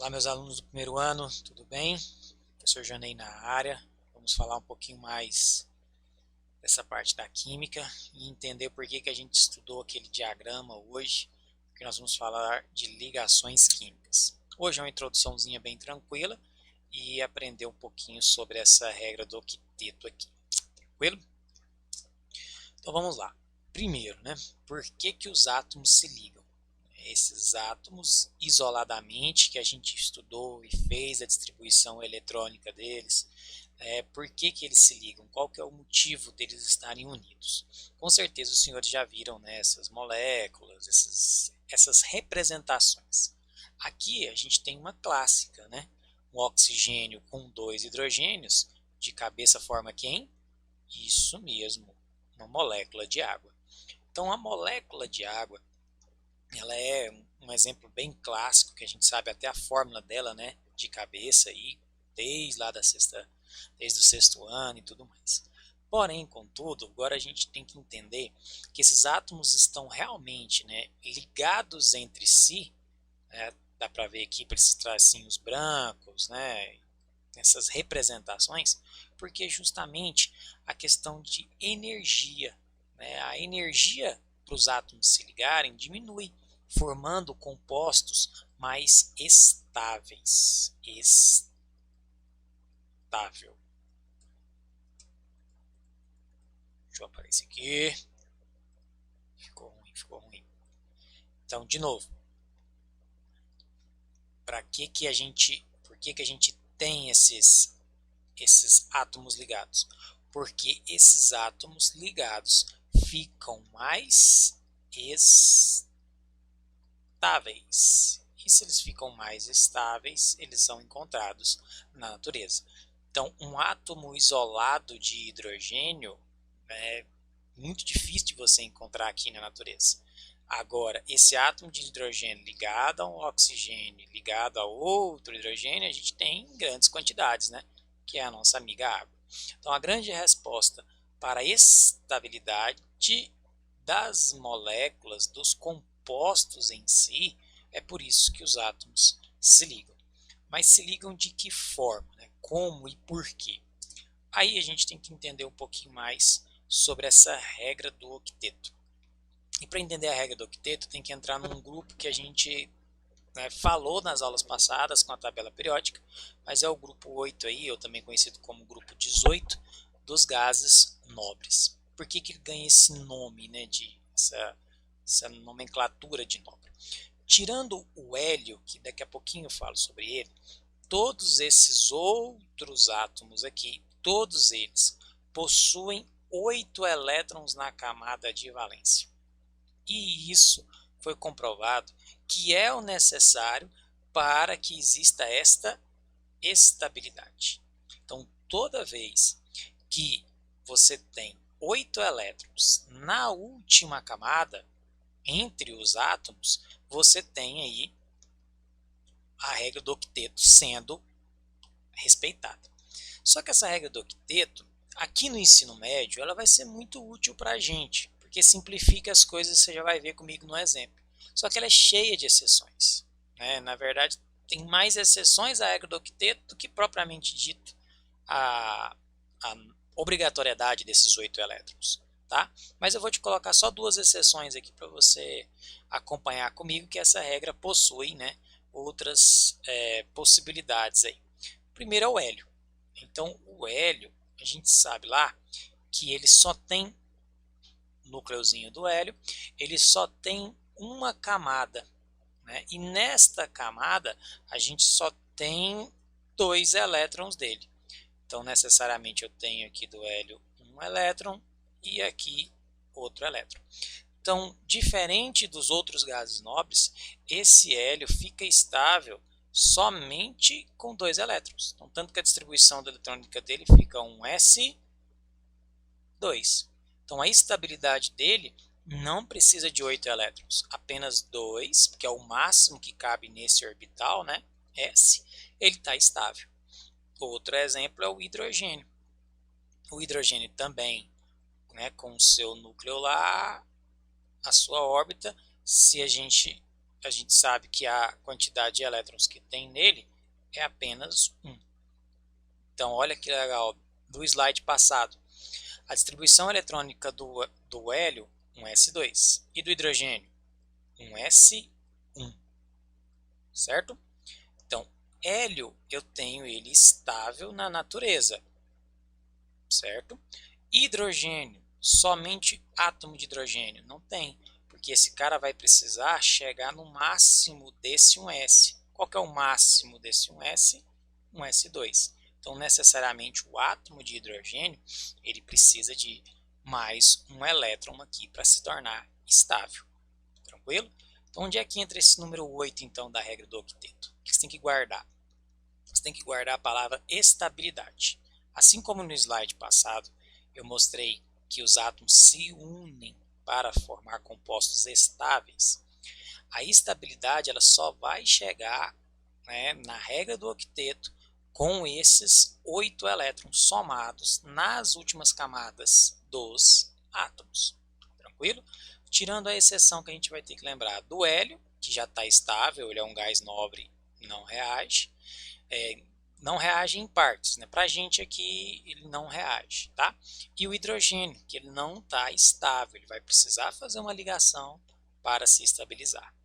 Olá, meus alunos do primeiro ano, tudo bem? Professor Janei na área. Vamos falar um pouquinho mais dessa parte da química e entender por que a gente estudou aquele diagrama hoje, porque nós vamos falar de ligações químicas. Hoje é uma introduçãozinha bem tranquila e aprender um pouquinho sobre essa regra do octeto aqui. Tranquilo? Então vamos lá. Primeiro, por que os átomos se ligam? Esses átomos isoladamente, que a gente estudou e fez a distribuição eletrônica deles, por que eles se ligam? Qual que é o motivo deles estarem unidos? Com certeza os senhores já viram, essas moléculas, essas representações. Aqui a gente tem uma clássica, um oxigênio com dois hidrogênios, de cabeça forma quem? Isso mesmo, uma molécula de água. Então a molécula de água, ela é um exemplo bem clássico, que a gente sabe até a fórmula dela, de cabeça aí, desde o sexto ano e tudo mais. Porém, contudo, agora a gente tem que entender que esses átomos estão realmente ligados entre si, dá para ver aqui para esses tracinhos brancos, essas representações, porque justamente a questão de energia, a energia para os átomos se ligarem diminui, formando compostos mais estáveis. Estável. Deixa eu aparecer aqui. Ficou ruim. Então, de novo. Por que a gente tem esses átomos ligados? Porque esses átomos ligados ficam mais estáveis. E se eles ficam mais estáveis, eles são encontrados na natureza. Então, um átomo isolado de hidrogênio é muito difícil de você encontrar aqui na natureza. Agora, esse átomo de hidrogênio ligado a um oxigênio, ligado a outro hidrogênio, a gente tem em grandes quantidades, que é a nossa amiga água. Então, a grande resposta para a estabilidade das moléculas, dos compostos em si, é por isso que os átomos se ligam. Mas se ligam de que forma? Como e por quê? Aí a gente tem que entender um pouquinho mais sobre essa regra do octeto. E para entender a regra do octeto, tem que entrar num grupo que a gente falou nas aulas passadas com a tabela periódica, mas é o grupo 8 aí, ou também conhecido como grupo 18, dos gases nobres. Por que ele ganha esse nome, essa nomenclatura de nobre? Tirando o hélio, que daqui a pouquinho eu falo sobre ele, todos esses outros átomos aqui, todos eles possuem 8 elétrons na camada de valência. E isso foi comprovado que é o necessário para que exista esta estabilidade. Então, toda vez que você tem 8 elétrons na última camada, entre os átomos, você tem aí a regra do octeto sendo respeitada. Só que essa regra do octeto, aqui no ensino médio, ela vai ser muito útil para a gente, porque simplifica as coisas, você já vai ver comigo no exemplo. Só que ela é cheia de exceções. Na verdade, tem mais exceções à regra do octeto do que propriamente dito a obrigatoriedade desses 8 elétrons. Tá? Mas eu vou te colocar só duas exceções aqui para você acompanhar comigo, que essa regra possui outras possibilidades aí. Primeiro é o hélio. Então, o hélio, a gente sabe lá que ele só tem, o núcleozinho do hélio, ele só tem uma camada. E nesta camada, a gente só tem 2 elétrons dele. Então, necessariamente, eu tenho aqui do hélio um elétron e aqui outro elétron. Então, diferente dos outros gases nobres, esse hélio fica estável somente com 2 elétrons. Então, tanto que a distribuição da eletrônica dele fica um S2. Então, a estabilidade dele não precisa de 8 elétrons, apenas 2, que é o máximo que cabe nesse orbital, S, ele está estável. Outro exemplo é o hidrogênio. O hidrogênio também, com o seu núcleo lá, a sua órbita, se a gente a gente sabe que a quantidade de elétrons que tem nele é apenas 1. Então, olha que legal, do slide passado. A distribuição eletrônica do hélio, 1s2, e do hidrogênio, 1s1, certo? Então, hélio eu tenho ele estável na natureza, certo? Hidrogênio, somente átomo de hidrogênio, não tem, porque esse cara vai precisar chegar no máximo desse 1s. Qual que é o máximo desse 1s? 1s2. Então, necessariamente, o átomo de hidrogênio ele precisa de mais um elétron aqui para se tornar estável. Tranquilo? Então, onde é que entra esse número 8, então, da regra do octeto? O que você tem que guardar? Você tem que guardar a palavra estabilidade. Assim como no slide passado, eu mostrei que os átomos se unem para formar compostos estáveis. A estabilidade ela só vai chegar, né, na regra do octeto com esses 8 elétrons somados nas últimas camadas dos átomos. Tranquilo? Tirando a exceção que a gente vai ter que lembrar do hélio, que já está estável, ele é um gás nobre, não reage. Não reage em partes, né? Para a gente aqui ele não reage, tá? E o hidrogênio, que ele não está estável, ele vai precisar fazer uma ligação para se estabilizar,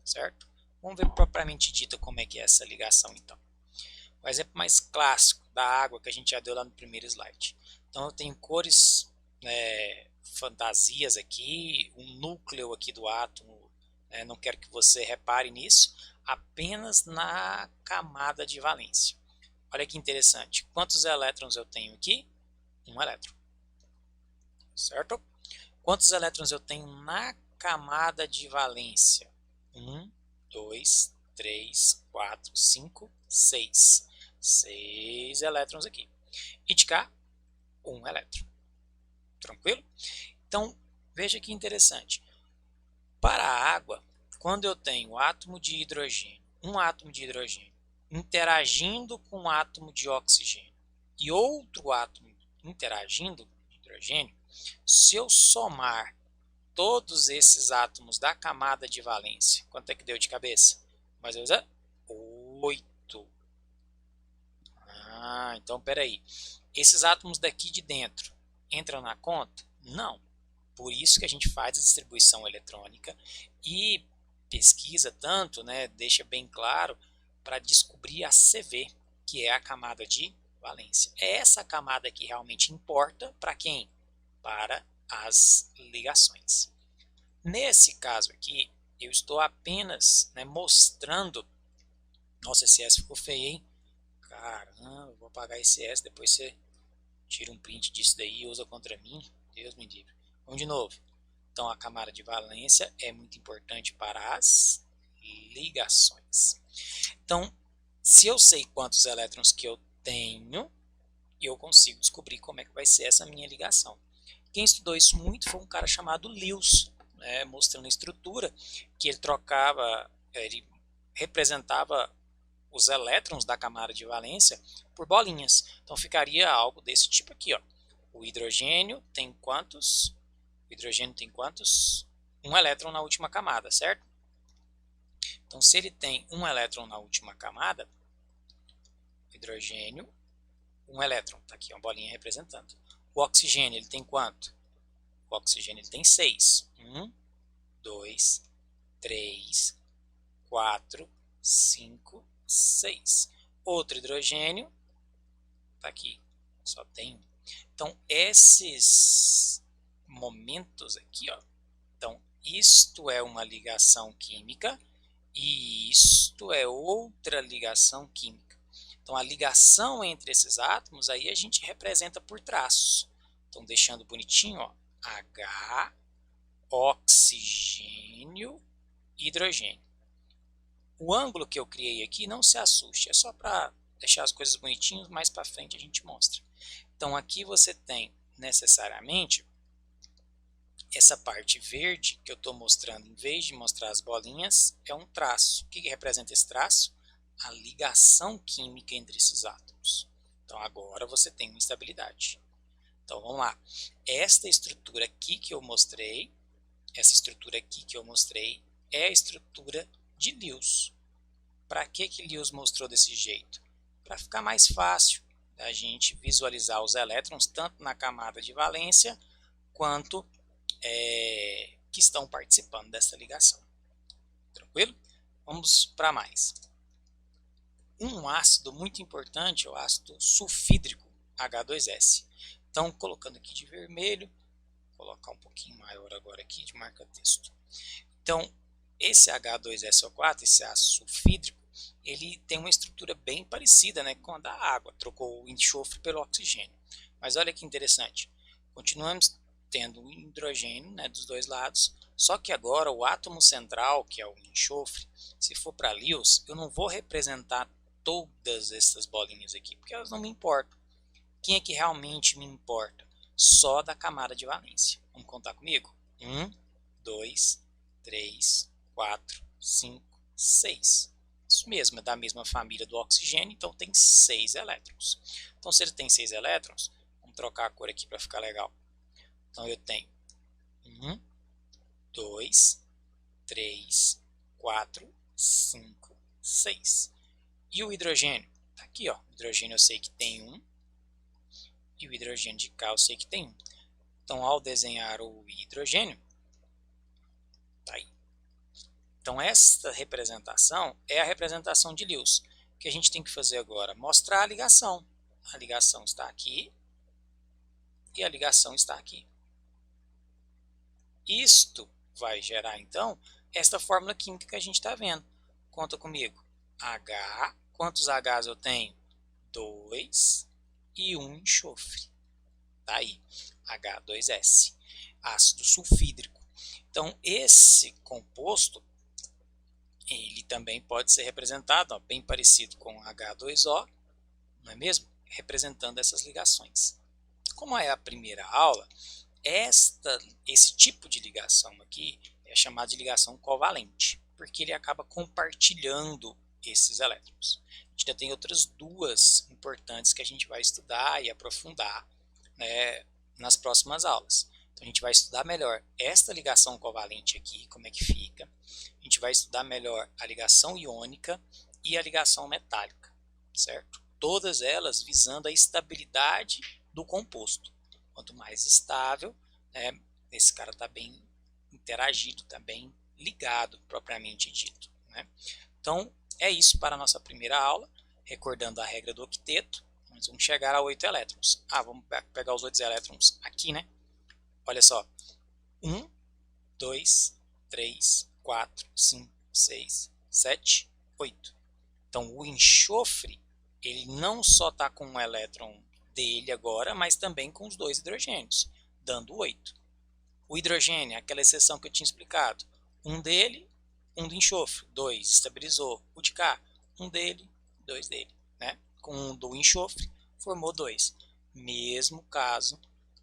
certo? Vamos ver propriamente dita como é que é essa ligação então. O exemplo mais clássico da água que a gente já deu lá no primeiro slide. Então eu tenho cores, fantasias aqui, um núcleo aqui do átomo, não quero que você repare nisso, apenas na camada de valência. Olha que interessante, quantos elétrons eu tenho aqui? Um elétron, certo? Quantos elétrons eu tenho na camada de valência? 1, 2, 3, 4, 5, 6. 6 elétrons aqui. E de cá, 1 elétron. Tranquilo? Então, veja que interessante. Para a água, quando eu tenho um átomo de hidrogênio, interagindo com um átomo de oxigênio e outro átomo interagindo com hidrogênio, se eu somar todos esses átomos da camada de valência, quanto é que deu de cabeça? Mais ou menos 8. Então peraí. Esses átomos daqui de dentro entram na conta? Não. Por isso que a gente faz a distribuição eletrônica e pesquisa tanto, né, deixa bem claro, para descobrir a CV, que é a camada de valência. É essa camada que realmente importa para quem? Para as ligações. Nesse caso aqui, eu estou apenas, né, mostrando... Nossa, esse S ficou feio, hein? Caramba, vou apagar esse S, depois você tira um print disso daí e usa contra mim. Deus me livre. Vamos de novo. Então, a camada de valência é muito importante para as ligações. Então, se eu sei quantos elétrons que eu tenho, eu consigo descobrir como é que vai ser essa minha ligação. Quem estudou isso muito foi um cara chamado Lewis, né, mostrando a estrutura que ele trocava, ele representava os elétrons da camada de valência por bolinhas. Então ficaria algo desse tipo aqui, ó. O hidrogênio tem quantos? O hidrogênio tem quantos? Um elétron na última camada, certo? Então se ele tem um elétron na última camada, hidrogênio, um elétron, tá aqui uma bolinha representando. O oxigênio, ele tem quanto? O oxigênio ele tem 6. 1, 2, 3, 4, 5, 6. Outro hidrogênio, tá aqui, só tem um. Então, esses momentos aqui, ó, então, isto é uma ligação química e isto é outra ligação química. Então, a ligação entre esses átomos aí a gente representa por traços. Então, deixando bonitinho, ó, H, oxigênio, hidrogênio. O ângulo que eu criei aqui, não se assuste, é só para deixar as coisas bonitinhas, mais para frente a gente mostra. Então aqui você tem necessariamente essa parte verde que eu estou mostrando, em vez de mostrar as bolinhas, é um traço. O que representa esse traço? A ligação química entre esses átomos. Então agora você tem uma estabilidade. Então vamos lá. Esta estrutura aqui que eu mostrei, essa estrutura aqui que eu mostrei, é a estrutura de Lewis. Para que Lewis mostrou desse jeito? Para ficar mais fácil a gente visualizar os elétrons tanto na camada de valência quanto que estão participando dessa ligação. Tranquilo? Vamos para mais. Um ácido muito importante é o ácido sulfídrico, H2S. Então, colocando aqui de vermelho, vou colocar um pouquinho maior agora aqui de marca-texto. Então, esse H2SO4, esse ácido sulfídrico, ele tem uma estrutura bem parecida, né, com a da água, trocou o enxofre pelo oxigênio. Mas olha que interessante, continuamos tendo o hidrogênio, né, dos dois lados, só que agora o átomo central, que é o enxofre, se for para Lewis, eu não vou representar todas essas bolinhas aqui, porque elas não me importam. Quem é que realmente me importa? Só da camada de valência. Vamos contar comigo? 1, 2, 3, 4, 5, 6. Isso mesmo, é da mesma família do oxigênio, então tem 6 elétrons. Então, se ele tem 6 elétrons, vamos trocar a cor aqui para ficar legal. Então, eu tenho 1, 2, 3, 4, 5, 6. E o hidrogênio? Tá aqui, ó. O hidrogênio eu sei que tem 1. E o hidrogênio de cá eu sei que tem 1. Então, ao desenhar o hidrogênio, tá aí. Então, esta representação é a representação de Lewis. O que a gente tem que fazer agora? Mostrar a ligação. A ligação está aqui e a ligação está aqui. Isto vai gerar, então, esta fórmula química que a gente está vendo. Conta comigo. H, quantos Hs eu tenho? 2 e 1 enxofre. Tá aí, H2S, ácido sulfídrico. Então, esse composto, ele também pode ser representado, ó, bem parecido com H2O, não é mesmo? Representando essas ligações. Como é a primeira aula, esse tipo de ligação aqui é chamado de ligação covalente, porque ele acaba compartilhando esses elétrons. A gente ainda tem outras duas importantes que a gente vai estudar e aprofundar, né, nas próximas aulas. Então, a gente vai estudar melhor esta ligação covalente aqui, como é que fica. A gente vai estudar melhor a ligação iônica e a ligação metálica, certo? Todas elas visando a estabilidade do composto. Quanto mais estável, né, esse cara está bem interagido, está bem ligado, propriamente dito, né? Então, é isso para a nossa primeira aula. Recordando a regra do octeto, nós vamos chegar a 8 elétrons. Vamos pegar os 8 elétrons aqui, né? Olha só. 1, 2, 3, 4, 5, 6, 7, 8. Então, o enxofre, ele não só está com um elétron dele agora, mas também com os 2 hidrogênios, dando 8. O hidrogênio, aquela exceção que eu tinha explicado, um dele, um do enxofre, 2, estabilizou. O de cá, um dele, 2 dele, né? Com um do enxofre, formou 2. Mesmo caso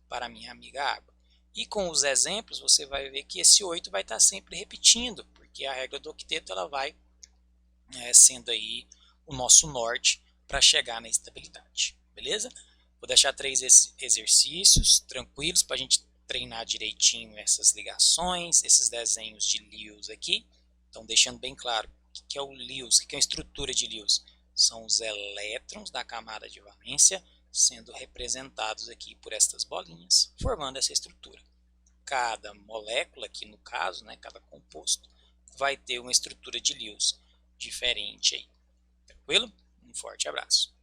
para a minha amiga água. E com os exemplos, você vai ver que esse 8 vai estar sempre repetindo, porque a regra do octeto ela vai sendo aí o nosso norte para chegar na estabilidade, beleza? Vou deixar 3 exercícios tranquilos para a gente treinar direitinho essas ligações, esses desenhos de Lewis aqui. Então, deixando bem claro o que é o Lewis, o que é a estrutura de Lewis. São os elétrons da camada de valência sendo representados aqui por estas bolinhas, formando essa estrutura. Cada molécula, aqui no caso, né, cada composto, vai ter uma estrutura de Lewis diferente aí. Tranquilo? Um forte abraço.